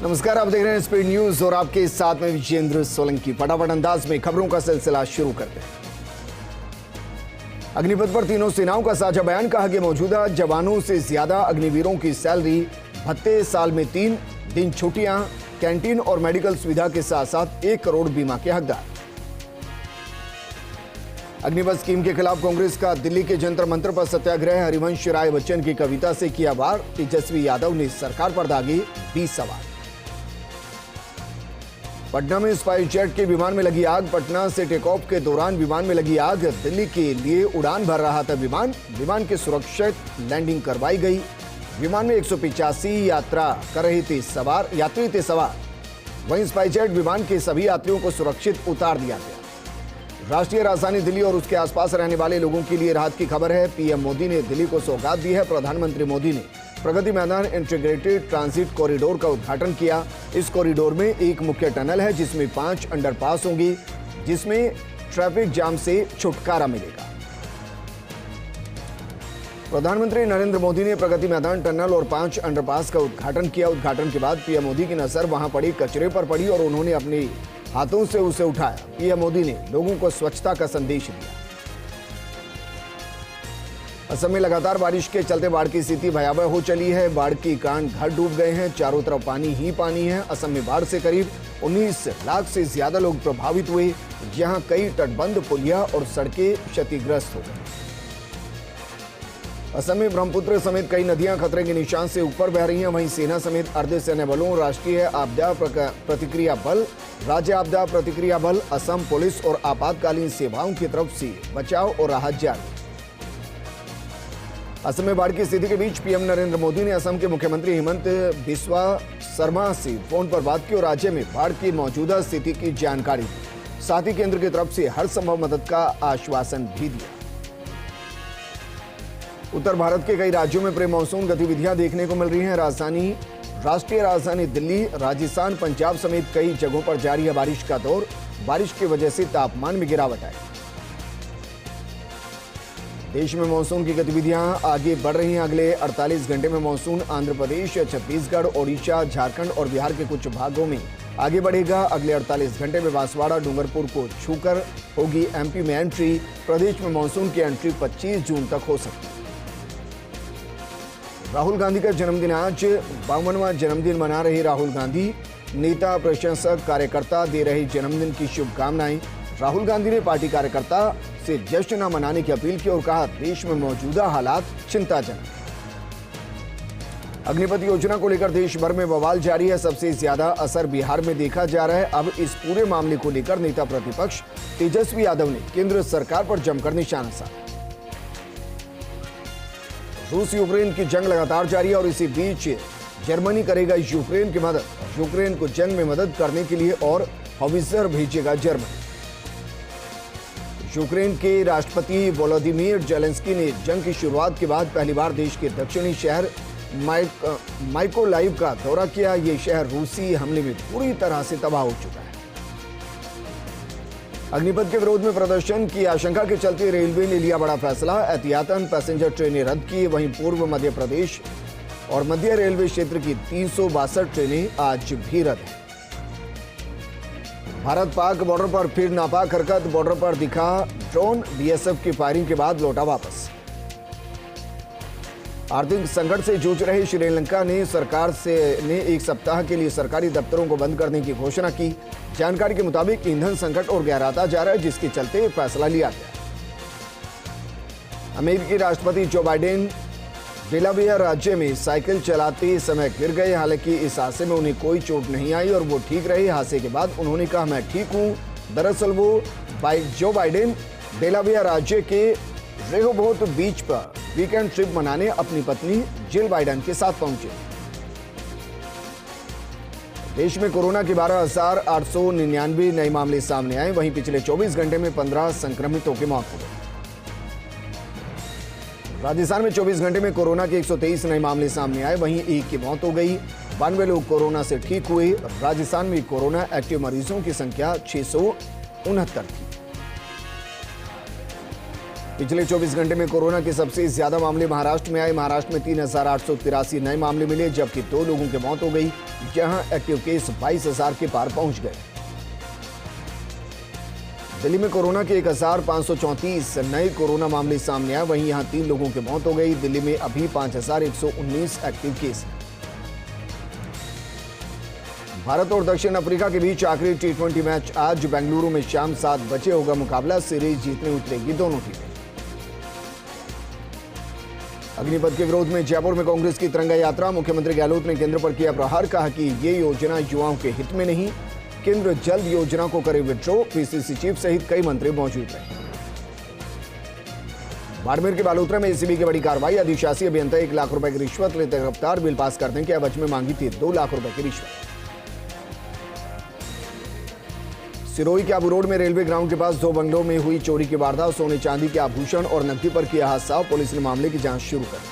नमस्कार, आप देख रहे हैं स्पीड न्यूज और आपके साथ में विजेंद्र सोलंकी। फटाफट अंदाज में खबरों का सिलसिला शुरू करते हैं। अग्निपथ पर तीनों सेनाओं का साझा बयान। कहा कि मौजूदा जवानों से ज्यादा अग्निवीरों की सैलरी, भत्ते, साल में 3 दिन छुट्टियां, कैंटीन और मेडिकल सुविधा के साथ साथ 1 करोड़ बीमा के हकदार। अग्निपथ स्कीम के खिलाफ कांग्रेस का दिल्ली के जंतर मंतर पर सत्याग्रह। हरिवंश राय बच्चन की कविता से किया वार। तेजस्वी यादव ने सरकार पर दागे 20 सवाल। पटना में स्पाइस जेट के विमान में लगी आग। पटना से टेक ऑफ के दौरान विमान में लगी आग। दिल्ली के लिए उड़ान भर रहा था विमान की सुरक्षित लैंडिंग करवाई गई। विमान में 185 यात्री थे सवार। वहीं स्पाइस जेट विमान के सभी यात्रियों को सुरक्षित उतार दिया गया। राष्ट्रीय राजधानी दिल्ली और उसके आसपास रहने वाले लोगों के लिए राहत की खबर है। पीएम मोदी ने दिल्ली को सौगात दी है। प्रधानमंत्री मोदी ने Pragati Maidan integrated transit corridor का उद्घाटन किया। इस कॉरिडोर में एक मुख्य टनल है जिसमें 5 अंडरपास होंगी, जिसमें ट्रैफिक जाम से छुटकारा मिलेगा। प्रधानमंत्री नरेंद्र मोदी ने प्रगति मैदान टनल और 5 अंडरपास का उद्घाटन किया। उद्घाटन के बाद पीएम मोदी की नजर वहां पड़ी कचरे पर पड़ी और उन्होंने अपने हाथों से उसे उठाया। पीएम मोदी ने लोगों को स्वच्छता का संदेश दिया। असम में लगातार बारिश के चलते बाढ़ की स्थिति भयावह हो चली है। बाढ़ के कारण घर डूब गए हैं। चारों तरफ पानी ही पानी है। असम में बाढ़ से करीब 19 लाख से ज्यादा लोग प्रभावित हुए। यहां कई तटबंध, पुलिया और सड़कें क्षतिग्रस्त हो गई। असम में ब्रह्मपुत्र समेत कई नदियां खतरे के निशान से ऊपर बह रही हैं। वहीं सेना समेत अर्धसैन्य बलों, राष्ट्रीय आपदा प्रतिक्रिया बल, राज्य आपदा प्रतिक्रिया बल, असम पुलिस और आपातकालीन सेवाओं की तरफ से बचाव और राहत जारी। असम में बाढ़ की स्थिति के बीच पीएम नरेंद्र मोदी ने असम के मुख्यमंत्री हेमंत बिस्वा शर्मा से फोन पर बात की और राज्य में बाढ़ की मौजूदा स्थिति की जानकारी दी। साथ ही केंद्र की तरफ से हर संभव मदद का आश्वासन भी दिया। उत्तर भारत के कई राज्यों में प्री मानसून गतिविधियां देखने को मिल रही हैं। राष्ट्रीय राजधानी दिल्ली, राजस्थान, पंजाब समेत कई जगहों पर जारी है बारिश का दौर। बारिश की वजह से तापमान में गिरावट आई। देश में मानसून की गतिविधियां आगे बढ़ रही हैं। अगले 48 घंटे में मानसून आंध्र प्रदेश, छत्तीसगढ़, ओडिशा, झारखंड और बिहार के कुछ भागों में आगे बढ़ेगा। अगले 48 घंटे में बांसवाड़ा, डूंगरपुर को छूकर होगी एमपी में एंट्री। प्रदेश में मानसून की एंट्री 25 जून तक हो सकती है। राहुल गांधी का जन्मदिन आज। 52वां जन्मदिन मना रहे राहुल गांधी। नेता, प्रशंसक, कार्यकर्ता दे रहे जन्मदिन की शुभकामनाएं। राहुल गांधी ने पार्टी कार्यकर्ता से जश्न न मनाने की अपील की और कहा, देश में मौजूदा हालात चिंताजनक। अग्निपथ योजना को लेकर देश भर में बवाल जारी है। सबसे ज्यादा असर बिहार में देखा जा रहा है। अब इस पूरे मामले को लेकर नेता प्रतिपक्ष तेजस्वी यादव ने केंद्र सरकार पर जमकर निशाना साधा। रूस यूक्रेन की जंग लगातार जारी है और इसी बीच जर्मनी करेगा यूक्रेन की मदद। यूक्रेन को जंग में मदद करने के लिए और हॉवित्जर भेजेगा जर्मनी। यूक्रेन के राष्ट्रपति वोलोदिमीर जेलेंस्की ने जंग की शुरुआत के बाद पहली बार देश के दक्षिणी शहर माइकोलाइव का दौरा किया। ये शहर रूसी हमले में पूरी तरह से तबाह हो चुका है। अग्निपथ के विरोध में प्रदर्शन की आशंका के चलते रेलवे ने लिया बड़ा फैसला। एहतियातन पैसेंजर ट्रेनें रद्द की। वहीं पूर्व मध्य प्रदेश और मध्य रेलवे क्षेत्र की 362 ट्रेनें आज भी रद्द हैं। भारत पाक बॉर्डर पर फिर नापाक हरकत। बॉर्डर पर दिखा ड्रोन। बीएसएफ की फायरिंग के बाद लौटा वापस। आर्थिक संकट से जूझ रहे श्रीलंका ने सरकार से एक सप्ताह के लिए सरकारी दफ्तरों को बंद करने की घोषणा की। जानकारी के मुताबिक ईंधन संकट और गहराता जा रहा है, जिसके चलते फैसला लिया गया। अमेरिकी राष्ट्रपति जो बाइडेन डेलावेयर राज्य में साइकिल चलाते समय गिर गए। हालांकि इस हादसे में उन्हें कोई चोट नहीं आई और वो ठीक रहे। हादसे के बाद उन्होंने कहा, मैं ठीक हूं। दरअसल वो जो बाइडेन डेलावेयर राज्य के रेहोबोथ बीच पर वीकेंड ट्रिप मनाने अपनी पत्नी जिल बाइडेन के साथ पहुंचे। देश में कोरोना के 12,899 नए मामले सामने आए। वहीं पिछले 24 घंटे में 15 संक्रमितों की मौत हो गई। राजस्थान में 24 घंटे में कोरोना के 123 नए मामले सामने आए। वहीं एक की मौत हो गई। 92 लोग कोरोना से ठीक हुए। राजस्थान में कोरोना एक्टिव मरीजों की संख्या 669 थी। पिछले 24 घंटे में कोरोना के सबसे ज्यादा मामले महाराष्ट्र में आए। महाराष्ट्र में 3,883 नए मामले मिले, जबकि 2 लोगों की मौत हो गई। जहां एक्टिव केस 22,000 के पार पहुंच गए। दिल्ली में कोरोना के 1,534 नए कोरोना मामले सामने आए। वहीं यहां 3 लोगों की मौत हो गई। दिल्ली में अभी 5,119 एक्टिव केस हैं। भारत और दक्षिण अफ्रीका के बीच आखिरी T20 मैच आज बेंगलुरु में शाम 7 बजे होगा मुकाबला। सीरीज जीतने उतरेगी दोनों टीमें। अग्निपथ के विरोध में जयपुर में कांग्रेस की तिरंगा यात्रा। मुख्यमंत्री गहलोत ने केंद्र पर किया प्रहार, कहा कि ये योजना युवाओं के हित में नहीं, केंद्र जल्द योजना को करे विड्रॉ। पीसीसी चीफ सहित कई मंत्री मौजूद रहे। बाड़मेर के बालोतरा में एसीबी की बड़ी कार्रवाई। अधिशासी अभियंता 1 लाख रुपए की रिश्वत लेते गिरफ्तार। बिल पास करने के एवज में मांगी थी 2 लाख रुपए की रिश्वत। सिरोही के आबू रोड में रेलवे ग्राउंड के पास 2 बंगलों में हुई चोरी की वारदात। सोने चांदी के आभूषण और नकदी पर किया हादसा। पुलिस ने मामले की जांच शुरू कर दी।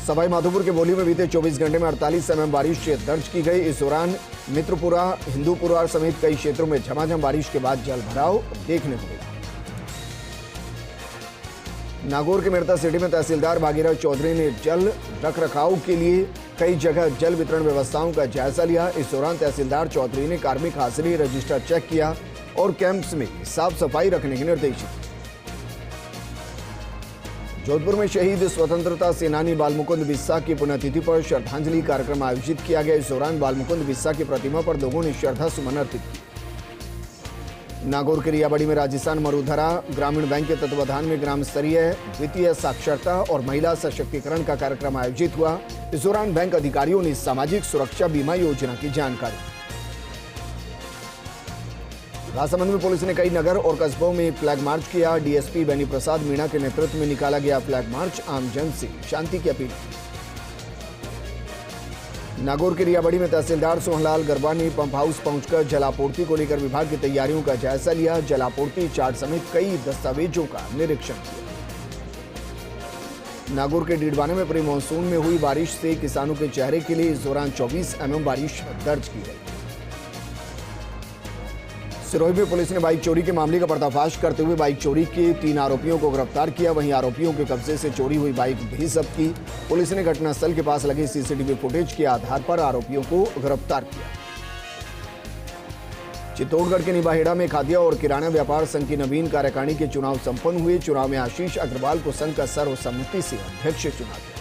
सवाई माधोपुर के बोली में बीते 24 घंटे में 48 mm बारिश दर्ज की गई। इस दौरान मित्रपुरा, हिंदूपुरा समेत कई क्षेत्रों में झमाझम बारिश के बाद जल भराव देखने को मिला। नागौर के मेड़ता सिटी में तहसीलदार भागीरथ चौधरी ने जल रखरखाव के लिए कई जगह जल वितरण व्यवस्थाओं का जायजा लिया। इस दौरान तहसीलदार चौधरी ने कार्मिक हाजिरी रजिस्टर चेक किया और कैंप्स में साफ सफाई रखने के निर्देश दिए। जोधपुर में शहीद स्वतंत्रता सेनानी बालमुकुंद बिस्सा की पुण्यतिथि पर श्रद्धांजलि कार्यक्रम आयोजित किया गया। इस दौरान बालमुकुंद बिस्सा की प्रतिमा पर लोगों ने श्रद्धा सुमन अर्पित किए। नागौर के रियाबड़ी में राजस्थान मरुधरा ग्रामीण बैंक के तत्वाधान में ग्राम स्तरीय वित्तीय साक्षरता और महिला सशक्तिकरण का कार्यक्रम आयोजित हुआ। इस दौरान बैंक अधिकारियों ने सामाजिक सुरक्षा बीमा योजना की जानकारी। राजसमंद में पुलिस ने कई नगर और कस्बों में फ्लैग मार्च किया। डीएसपी बेनी प्रसाद मीणा के नेतृत्व में निकाला गया फ्लैग मार्च आमजन से शांति की अपील। नागौर के रियाबड़ी में तहसीलदार सोहनलाल गरबा ने पंप हाउस पहुंचकर जलापूर्ति को लेकर विभाग की तैयारियों का जायजा लिया। जलापूर्ति चार्ट समेत कई दस्तावेजों का निरीक्षण किया। नागौर के डीडवाने में प्री मानसून में हुई बारिश से किसानों के चेहरे के लिए इस दौरान 24 mm बारिश दर्ज की गई। सिरोही में पुलिस ने बाइक चोरी के मामले का पर्दाफाश करते हुए बाइक चोरी के 3 आरोपियों को गिरफ्तार किया। वहीं आरोपियों के कब्जे से चोरी हुई बाइक भी जब्त की। पुलिस ने घटनास्थल के पास लगे सीसीटीवी फुटेज के आधार पर आरोपियों को गिरफ्तार किया। चित्तौड़गढ़ के निबाहेड़ा में खाद्य और किराना व्यापार संघ की नवीन कार्यकारिणी के चुनाव संपन्न हुए। चुनाव में आशीष अग्रवाल को संघ का सर्वसम्मति से अध्यक्ष चुना गया।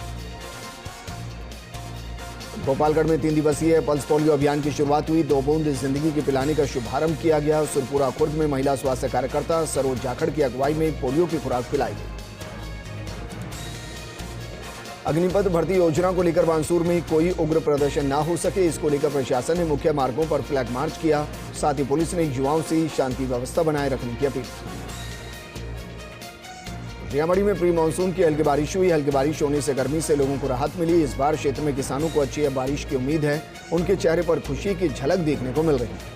गोपालगढ़ में 3 दिवसीय पल्स पोलियो अभियान की शुरुआत हुई। 2 बूंद जिंदगी के पिलाने का शुभारंभ किया गया। सुरपुरा खुर्द में महिला स्वास्थ्य कार्यकर्ता सरोज जाखड़ की अगुवाई में पोलियो की खुराक पिलाई गई। अग्निपथ भर्ती योजना को लेकर बानसूर में कोई उग्र प्रदर्शन ना हो सके, इसको लेकर प्रशासन ने मुख्य मार्गों पर फ्लैग मार्च किया। साथ ही पुलिस ने युवाओं से शांति व्यवस्था बनाए रखने की अपील। रियाबड़ी में प्री मानसून की हल्की बारिश हुई। हल्की बारिश होने से गर्मी से लोगों को राहत मिली। इस बार क्षेत्र में किसानों को अच्छी बारिश की उम्मीद है। उनके चेहरे पर खुशी की झलक देखने को मिल रही है।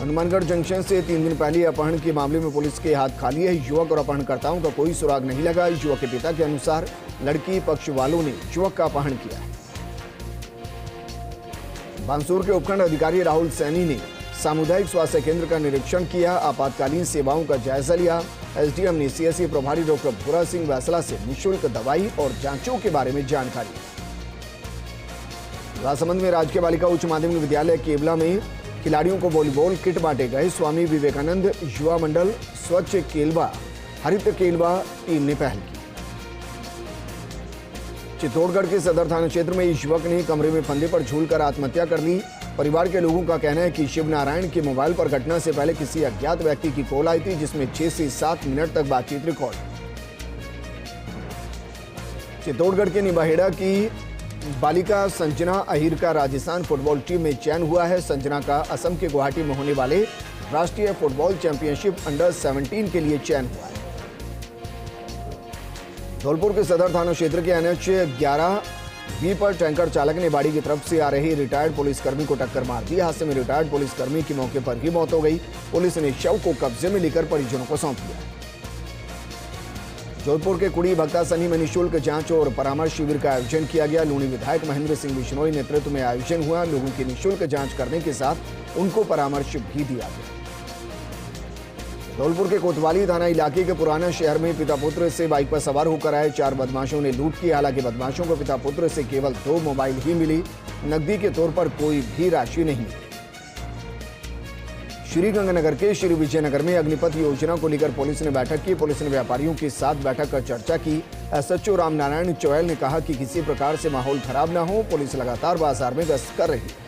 हनुमानगढ़ जंक्शन से 3 दिन पहले अपहरण के मामले में पुलिस के हाथ खाली है। युवक और अपहरणकर्ताओं का कोई सुराग नहीं लगा। युवक के पिता के अनुसार लड़की पक्ष वालों ने युवक का अपहरण किया। बानसूर के उपखंड अधिकारी राहुल सैनी ने सामुदायिक स्वास्थ्य केंद्र का निरीक्षण किया। आपातकालीन सेवाओं का जायजा लिया। एसडीएम ने सीएससी प्रभारी डॉक्टर भूरा सिंह वैसला से निःशुल्क दवाई और जांचों के बारे में जानकारी। राजसमंद में राजकीय बालिका उच्च माध्यमिक विद्यालय केवला में खिलाड़ियों को वॉलीबॉल किट बांटे गए। स्वामी विवेकानंद युवा मंडल स्वच्छ केलवा हरित केलवा टीम ने पहल की। चित्तौड़गढ़ के सदर थाना क्षेत्र में इस युवक ने कमरे में फंदे पर झूलकर आत्महत्या कर ली। परिवार के लोगों का कहना है कि शिव नारायण के मोबाइल पर घटना से पहले किसी अज्ञात व्यक्ति की कॉल आई थी, जिसमें 6 से 7 मिनट तक बातचीत रिकॉर्ड। चित्तौड़गढ़ के निबाहेड़ा की बालिका संजना अहिर का राजस्थान फुटबॉल टीम में चयन हुआ है। संजना का असम के गुवाहाटी में होने वाले राष्ट्रीय फुटबॉल चैंपियनशिप अंडर 17 के लिए चयन हुआ है। धौलपुर के सदर थाना क्षेत्र के NH 11B पर टैंकर चालक ने बाड़ी की तरफ से आ रही रिटायर्ड पुलिसकर्मी को टक्कर मार दी। हादसे में रिटायर्ड पुलिसकर्मी की मौके पर ही मौत हो गई। पुलिस ने शव को कब्जे में लेकर परिजनों को सौंप दिया। जोधपुर के कुड़ी भक्तासनी में निःशुल्क जांच और परामर्श शिविर का आयोजन किया गया। लूणी विधायक महेंद्र सिंह बिश्नोई नेतृत्व में आयोजन हुआ। लोगों की निःशुल्क जांच करने के साथ उनको परामर्श भी दिया गया। धौलपुर के कोतवाली थाना इलाके के पुराना शहर में पिता पुत्र से बाइक पर सवार होकर आए 4 बदमाशों ने लूट की। हालांकि बदमाशों को पिता पुत्र से केवल 2 मोबाइल ही मिली, नकदी के तौर पर कोई भी राशि नहीं मिली। श्रीगंगानगर के श्री विजयनगर में अग्निपथ योजना को लेकर पुलिस ने बैठक की। पुलिस ने व्यापारियों के साथ बैठक कर चर्चा की। एसएचओ रामनारायण चौयल ने कहा कि किसी प्रकार से माहौल खराब न हो, पुलिस लगातार बाजार में गश्त कर रही है।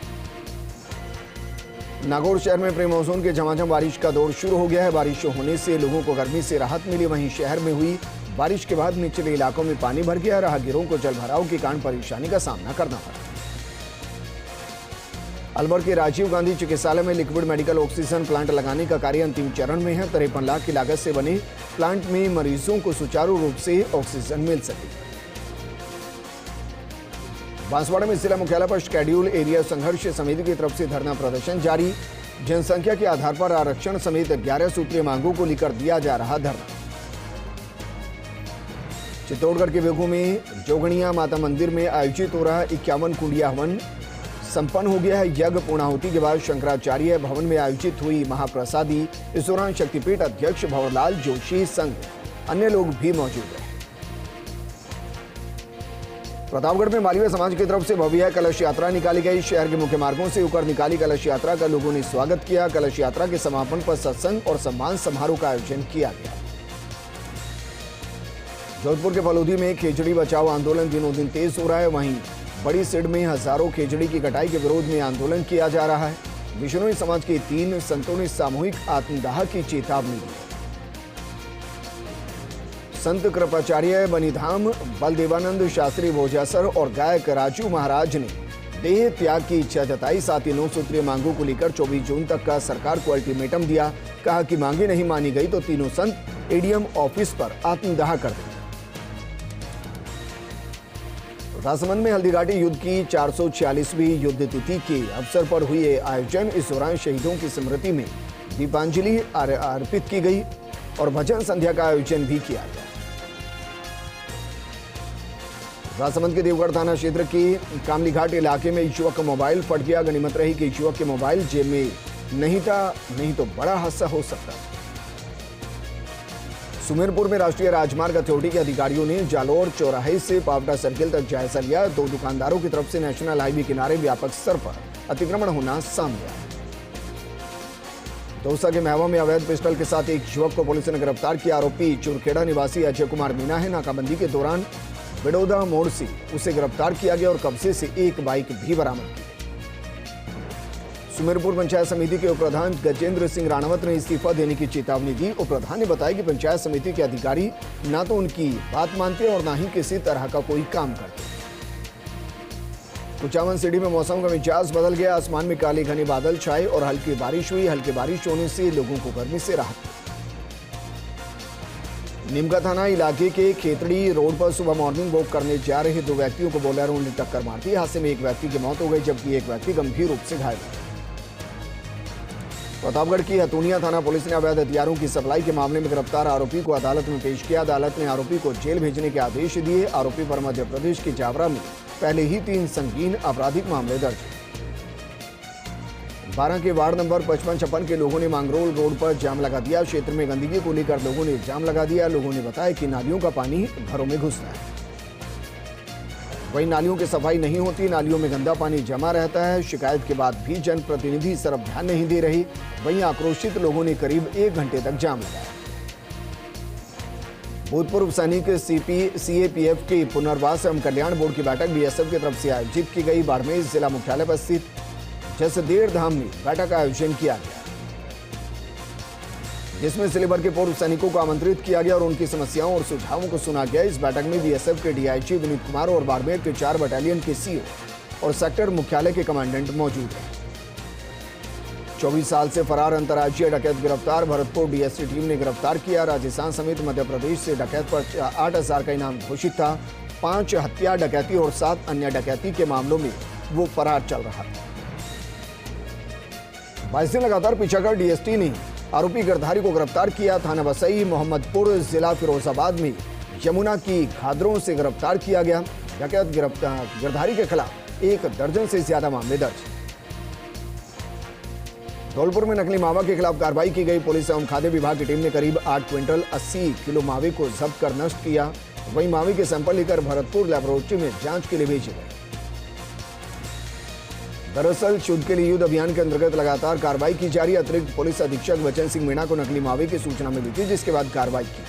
नागौर शहर में प्री मानसून के झमाझम बारिश का दौर शुरू हो गया है। बारिश होने से लोगों को गर्मी से राहत मिली। वहीं शहर में हुई बारिश के बाद निचले इलाकों में पानी भर गया। राहगीरों को जलभराव के कारण परेशानी का सामना करना पड़ा। अलवर के राजीव गांधी चिकित्सालय में लिक्विड मेडिकल ऑक्सीजन प्लांट लगाने का कार्य अंतिम चरण में है। 53 लाख की लागत से बने प्लांट में मरीजों को सुचारू रूप से ऑक्सीजन मिल सके। बांसवाड़ा में जिला मुख्यालय पर शेड्यूल एरिया संघर्ष समिति की तरफ से धरना प्रदर्शन जारी। जनसंख्या के आधार पर आरक्षण समेत 11 सूत्रीय मांगों को लेकर दिया जा रहा धरना। चित्तौड़गढ़ के बेगू में जोगणिया माता मंदिर में आयोजित हो रहा 51 कुंडिया हवन संपन्न हो गया है। यज्ञ पूर्णाहुति के बाद शंकराचार्य भवन में आयोजित हुई महाप्रसादी। इस दौरान शक्तिपीठ अध्यक्ष भंवरलाल जोशी संघ अन्य लोग भी मौजूद रहे। प्रतापगढ़ में मालवीय समाज की तरफ से भव्य कलश यात्रा निकाली गई। शहर के मुख्य मार्गों से होकर निकाली कलश यात्रा का लोगों ने स्वागत किया। कलश यात्रा के समापन पर सत्संग और सम्मान समारोह का आयोजन किया गया। जोधपुर के फलोदी में खेजड़ी बचाओ आंदोलन दिनों दिन तेज हो रहा है। वहीं बड़ी सिड में हजारों खेजड़ी की कटाई के विरोध में आंदोलन किया जा रहा है। बिश्नोई समाज के 3 संतों ने सामूहिक आत्मदाह की चेतावनी दी। संत कृपाचार्य बनिधाम बलदेवानंद शास्त्री भोजासर और गायक राजू महाराज ने देह त्याग की इच्छा जताई। साथ ही 9 सूत्रीय मांगों को लेकर 24 जून तक का सरकार को अल्टीमेटम दिया। कहा कि मांगे नहीं मानी गई तो तीनों संत एडीएम ऑफिस पर आत्मदाह कर देंगे। राजसमंद में हल्दीघाटी युद्ध की 446वीं युद्ध तिथि के अवसर पर हुए आयोजन। इस दौरान शहीदों की स्मृति में दीपांजलि अर्पित की गई और भजन संध्या का आयोजन भी किया गया। राजसमंद के देवगढ़ थाना क्षेत्र के कामलीघाट इलाके में युवक का मोबाइल फट गया। गनीमत रही कि युवक के मोबाइल जेब में नहीं था, नहीं तो बड़ा हादसा हो सकता। सुमेरपुर में राष्ट्रीय राजमार्ग अथॉरिटी के अधिकारियों ने जालोर चौराहे से पावटा सर्किल तक जायजा लिया। 2 दुकानदारों की तरफ से नेशनल हाईवे किनारे व्यापक स्तर पर अतिक्रमण होना सामने आया। दौसा के महवा में अवैध पिस्टल के साथ एक युवक को पुलिस ने गिरफ्तार किया। आरोपी चुरखेड़ा निवासी अजय कुमार मीना है। नाकाबंदी के दौरान बिडोदा मोड़ से उसे गिरफ्तार किया गया और कब्जे से एक बाइक भी बरामद की। सुमेरपुर पंचायत समिति के उपप्रधान गजेंद्र सिंह राणावत ने इस्तीफा देने की चेतावनी दी। उपप्रधान ने बताया कि पंचायत समिति के अधिकारी ना तो उनकी बात मानते और ना ही किसी तरह का कोई काम करते। कुचामन सिटी में मौसम का मिजाज बदल गया। आसमान में काले घने बादल छाए और हल्की बारिश हुई। हल्की बारिश होने से लोगों को गर्मी से राहत मिली। नीमका थाना इलाके के खेतड़ी रोड पर सुबह मॉर्निंग वॉक करने जा रहे 2 व्यक्तियों को बोलेरो ने टक्कर मार दी। हादसे में एक व्यक्ति की मौत हो गई जबकि एक व्यक्ति गंभीर रूप से घायल हो गया। प्रतापगढ़ की हथुनिया थाना पुलिस ने अवैध हथियारों की सप्लाई के मामले में गिरफ्तार आरोपी को अदालत में पेश किया। अदालत ने आरोपी को जेल भेजने के आदेश दिए। आरोपी पर मध्य प्रदेश के जावरा में पहले ही 3 संगीन आपराधिक मामले दर्ज हैं। 12 के वार्ड नंबर 55-56 के लोगों ने मांगरोल रोड पर जाम लगा दिया। क्षेत्र में गंदगी को लेकर लोगों ने जाम लगा दिया। लोगों ने बताया कि नालियों का पानी घरों में घुसता है। वहीं नालियों की सफाई नहीं होती, नालियों में गंदा पानी जमा रहता है। शिकायत के बाद भी जनप्रतिनिधि इस तरफ ध्यान नहीं दे रही। वहीं आक्रोशित लोगों ने करीब 1 घंटे तक जाम लगाया। भूतपूर्व सैनिक सीएपीएफ के पुनर्वास एवं कल्याण बोर्ड की बैठक बीएसएफ की तरफ से आयोजित की गई। बाड़मेर जिला मुख्यालय पर स्थित जसदेर धाम में बैठक का आयोजन किया गया, जिसमें जिले भर के पूर्व सैनिकों को आमंत्रित किया गया और उनकी समस्याओं और सुझावों को सुना गया। इस बैठक में बीएसएफ के डीआईजी विनीत कुमार और बाड़मेर के 4 बटालियन के सीओ और सेक्टर मुख्यालय के कमांडेंट मौजूद हैं। 24 साल से फरार अंतर्राज्यीय डकैत गिरफ्तार। भरतपुर डीएसटी टीम ने गिरफ्तार किया। राजस्थान समेत मध्य प्रदेश से डकैत पर 8,000 का इनाम घोषित था। 5 हत्या डकैती और 7 अन्य डकैती के मामलों में वो फरार चल रहा था। 22 दिन लगातार पीछा कर डीएसटी ने आरोपी गिरधारी को गिरफ्तार किया। थाना वसई मोहम्मदपुर जिला फिरोजाबाद में यमुना की घादरों से गिरफ्तार किया गया। डकैत गिरधारी के खिलाफ 1 दर्जन से ज्यादा मामले दर्ज। धौलपुर में नकली मावा के खिलाफ कार्रवाई की गई। पुलिस एवं खाद्य विभाग की टीम ने करीब 8 क्विंटल 80 किलो मावे को जब्त कर नष्ट किया। वहीं मावे के सैंपल लेकर भरतपुर लैबोरेटरी में जांच के लिए भेजे गए। दरअसल शुद्ध के लिए युद्ध अभियान के अंतर्गत लगातार कार्रवाई की जा रही है। अतिरिक्त पुलिस अधीक्षक वचन सिंह मीणा को नकली मावे की सूचना मिली थी, जिसके बाद कार्रवाई की गई।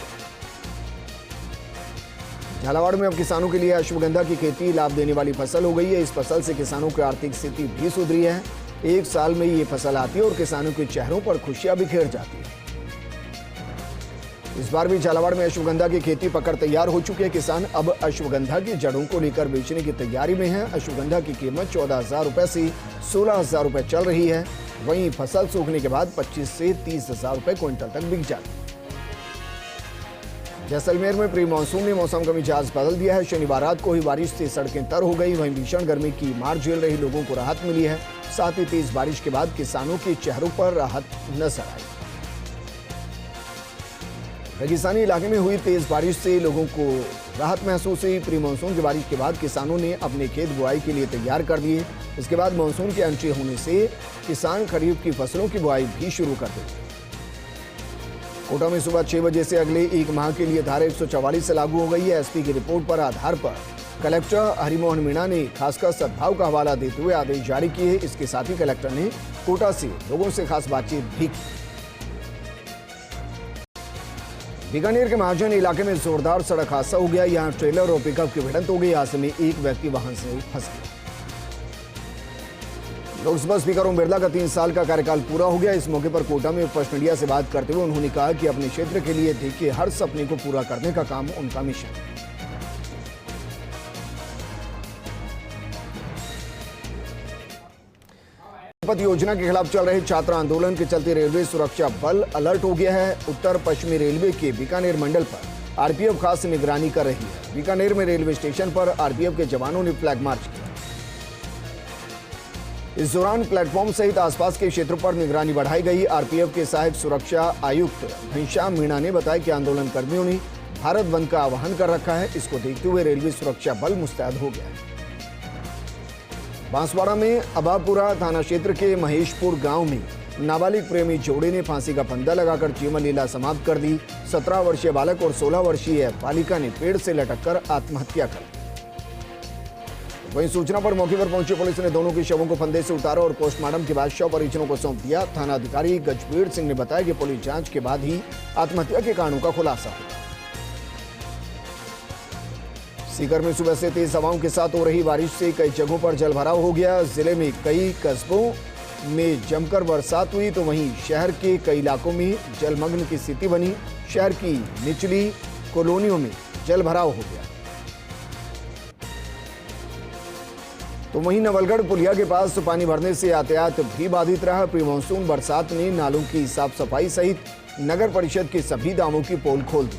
झालावाड़ में अब किसानों के लिए अश्वगंधा की खेती लाभ देने वाली फसल हो गई है। इस फसल से किसानों की आर्थिक स्थिति भी सुधरी है। एक साल में ये फसल आती है और किसानों के चेहरों पर खुशियां बिखेर जाती है। इस बार भी झालावाड़ में अश्वगंधा की खेती पकड़ तैयार हो चुकी है। किसान अब अश्वगंधा की जड़ों को लेकर बेचने की तैयारी में है। अश्वगंधा की कीमत 14,000 रुपए से 16,000 रुपए चल रही है। वहीं फसल सूखने के बाद 25 से 30,000 रुपए क्विंटल तक बिक जाती है। जैसलमेर में प्री मानसून ने मौसम का मिजाज बदल दिया है। शनिवार रात को हुई बारिश से सड़कें तर हो गई। वहीं भीषण गर्मी की मार झेल रही लोगों को राहत मिली है। साथ ही तेज बारिश के बाद किसानों के चेहरों पर राहत नजर आई। रेगिस्तानी इलाके में हुई तेज बारिश से लोगों को राहत महसूस हुई। प्री मानसून की बारिश के बाद किसानों ने अपने खेत बुआई के लिए तैयार कर दिए। इसके बाद मानसून की एंट्री होने से किसान खरीफ की फसलों की बुआई भी शुरू कर देंगे। कोटा में सुबह 6 बजे से अगले 1 माह के लिए धारा 144 से लागू हो गई है। एसपी की रिपोर्ट पर आधार पर कलेक्टर हरिमोहन मीणा ने खासकर सद्भाव का हवाला देते हुए आदेश जारी किए। इसके साथ ही कलेक्टर ने कोटा से लोगों से खास बातचीत भी की। बीकानेर के महाजन इलाके में जोरदार सड़क हादसा हो गया। यहां ट्रेलर और पिकअप की भिड़ंत हो गई। हादसे में एक व्यक्ति वाहन से फंस गया। लोकसभा स्पीकर ओम बिरला का 3 साल का कार्यकाल पूरा हो गया। इस मौके पर कोटा में फर्स्ट मीडिया से बात करते हुए उन्होंने कहा कि अपने क्षेत्र के लिए देखिए हर सपने को पूरा करने का काम उनका मिशन है। योजना के खिलाफ चल रहे छात्र आंदोलन के चलते रेलवे सुरक्षा बल अलर्ट हो गया है। उत्तर पश्चिमी रेलवे के बीकानेर मंडल पर आरपीएफ खास निगरानी कर रही है। बीकानेर में रेलवे स्टेशन पर आरपीएफ के जवानों ने फ्लैग मार्च किया। इस दौरान प्लेटफॉर्म सहित आसपास के क्षेत्रों पर निगरानी बढ़ाई गई। आरपीएफ के सहायक सुरक्षा आयुक्त घनश्याम मीणा ने बताया कि आंदोलन कर्मियों ने भारत बंद का आह्वान कर रखा है। इसको देखते हुए रेलवे सुरक्षा बल मुस्तैद हो गया है। बांसवाड़ा में अबापुरा थाना क्षेत्र के महेशपुर गांव में नाबालिग प्रेमी जोड़े ने फांसी का फंदा लगाकर जीवन लीला समाप्त कर दी। 17 वर्षीय बालक और 16 वर्षीय बालिका ने पेड़ से लटककर आत्महत्या कर ली। वहीं सूचना पर मौके पर पहुंची पुलिस ने दोनों के शवों को फंदे से उतारा और पोस्टमार्टम के बाद शव परिजनों को सौंप दिया। थाना अधिकारी गजबीर सिंह ने बताया कि पुलिस जांच के बाद ही आत्महत्या के कारणों का खुलासा होगा। सीकर में सुबह से तेज हवाओं के साथ हो रही बारिश से कई जगहों पर जलभराव हो गया। जिले में कई कस्बों में जमकर बरसात हुई तो वहीं शहर के कई इलाकों में जलमग्न की स्थिति बनी। शहर की निचली कॉलोनियों में जलभराव हो गया। तो वहीं नवलगढ़ पुलिया के पास पानी भरने से यातायात भी बाधित रहा। प्री मानसून बरसात ने नालों की साफ सफाई सहित नगर परिषद के सभी दामों की पोल खोल दी।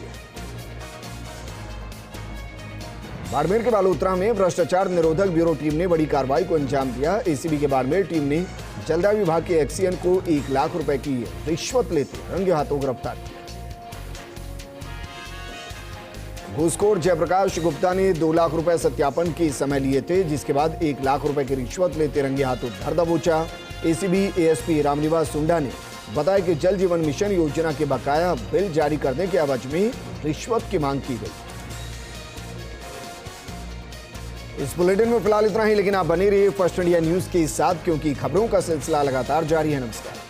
बाड़मेर के बालोतरा में भ्रष्टाचार निरोधक ब्यूरो टीम ने बड़ी कार्रवाई को अंजाम दिया। एसीबी के बाड़मेर टीम ने जलदाय विभाग के एक्सीएन को 1 लाख रुपए की रिश्वत लेते रंगे हाथों गिरफ्तार किया। घूसखोर जयप्रकाश गुप्ता ने 2 लाख रुपए सत्यापन के समय लिए थे, जिसके बाद 1 लाख रुपए की रिश्वत लेते रंगे हाथों धर दबोचा। एसीबी एएसपी रामनिवास सुंडा ने बताया कि जल जीवन मिशन योजना के बकाया बिल जारी करने के एवज में रिश्वत की मांग की गई। इस बुलेटिन में फिलहाल इतना ही, लेकिन आप बने रहिए फर्स्ट इंडिया न्यूज के साथ क्योंकि खबरों का सिलसिला लगातार जारी है। नमस्कार।